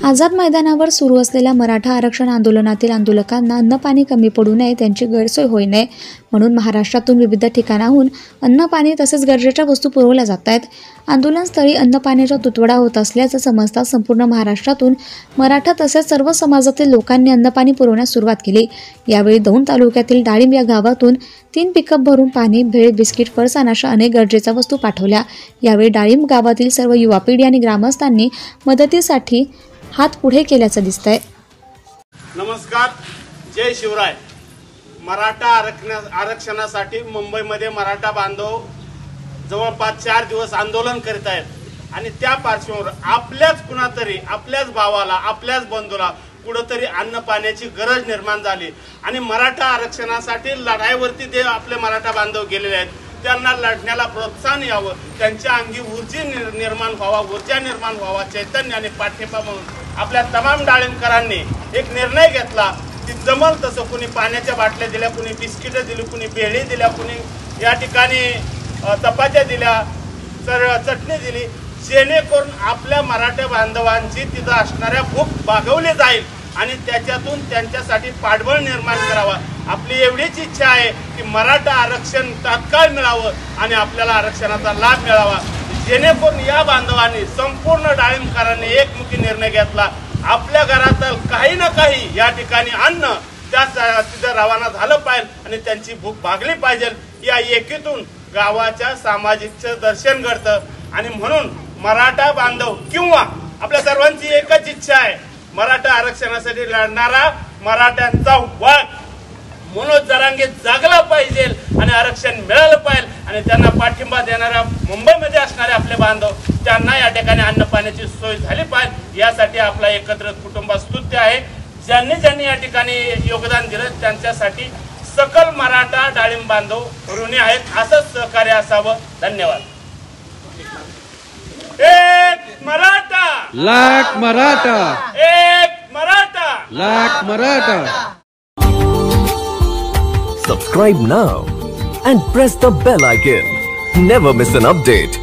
आझाद मैदानावर सुरू असलेल्या मराठा आरक्षण आंदोलनातील आंदोलकांना अन्न पाणी कमी पडू नये, त्यांची गैरसोय होऊ नये म्हणून महाराष्ट्रातून विविध ठिकाणाहून अन्न पाणी तसेच गरजेच्या वस्तू पुरवल्या जात आहेत। आंदोलनस्थळी अन्न पाण्याचा तुटवडा होत असल्याचं समजता संपूर्ण महाराष्ट्रातून मराठा तसेच सर्व समाजातील लोकांनी अन्न पाणी पुरवण्यास सुरुवात केली। यावेळी दौंड तालुक्यातील डाळिंब या गावातून 3 पिकअप भरून पाणी, भेळ, बिस्किट, फरसाण अशा अनेक गरजेच्या वस्तू पाठवल्या। यावेळी डाळिंब गावातील सर्व युवा पिढी आणि ग्रामस्थांनी मदतीसाठी हात पुढे केल्याचं दिसतंय। नमस्कार, जय शिवराय। मराठा आरक्षणासाठी मुंबईमध्ये मराठा बांधव जवळपास 4 दिवस आंदोलन करीत आहेत आणि त्या पार्श्वभूमीवर आपल्याच कुणातरी आपल्याच भावाला आपल्याच बंधूला कुठेतरी अन्न पाण्याची गरज निर्माण झाली आणि मराठा आरक्षणासाठी लढाईवरती जे आपले मराठा बांधव गेलेले आहेत त्यांना लढण्याला प्रोत्साहन यावं, त्यांच्या अंगी ऊर्जा निर्माण व्हावा, चैतन्य आणि पाठिंबा म्हणून आपल्या तमाम डाळिंबकरांनी एक निर्णय घेतला की जमल तसं कुणी पाण्याच्या बाटल्या दिल्या, कुणी बिस्किटं दिली, कुणी भेळी दिल्या, कुणी या ठिकाणी चपात्या दिल्या, चटणी दिली, जेणेकरून आपल्या मराठा बांधवांची तिथं असणाऱ्या भूक भागवली जाईल आणि त्याच्यातून त्यांच्यासाठी पाठबळ निर्माण करावा। आपली एवढीच इच्छा आहे की मराठा आरक्षण तात्काळ मिळावं आणि आपल्याला आरक्षणाचा लाभ मिळावा, जेणेकरून या बांधवांनी संपूर्ण डाळिंबकरांनी एकमुखी निर्णय घेतला। आपल्या घरात काही ना काही या ठिकाणी अन्न त्या तिथं रवाना झालं पाहिजे आणि त्यांची भूक भागली पाहिजे। या एकीतून गावाच्या सामाजिकचं दर्शन घडतं आणि म्हणून मराठा बांधव किंवा आपल्या सर्वांची एकच इच्छा आहे, मराठा आरक्षणासाठी लढणारा मराठ्यांचा वाघ मनोज जरांगे जागला पाहिजे आणि आरक्षण मिळालं पाहिजे आणि त्यांना पाठिंबा देणाऱ्या मुंबईमध्ये असणारे आपले बांधव त्यांना या ठिकाणी अन्न पाण्याची सोय झाली पाहिजे। यासाठी आपला एकत्रित कुटुंब स्तुत्य आहे। ज्यांनी या ठिकाणी योगदान दिलं त्यांच्यासाठी सकल मराठा डाळिंब बांधव ऋणी आहेत, असंच सहकार्य असावं। धन्यवाद। एक मराठा लाख मराठा, एक Maratha lakh Maratha. Subscribe now and press the bell icon. Never miss an update.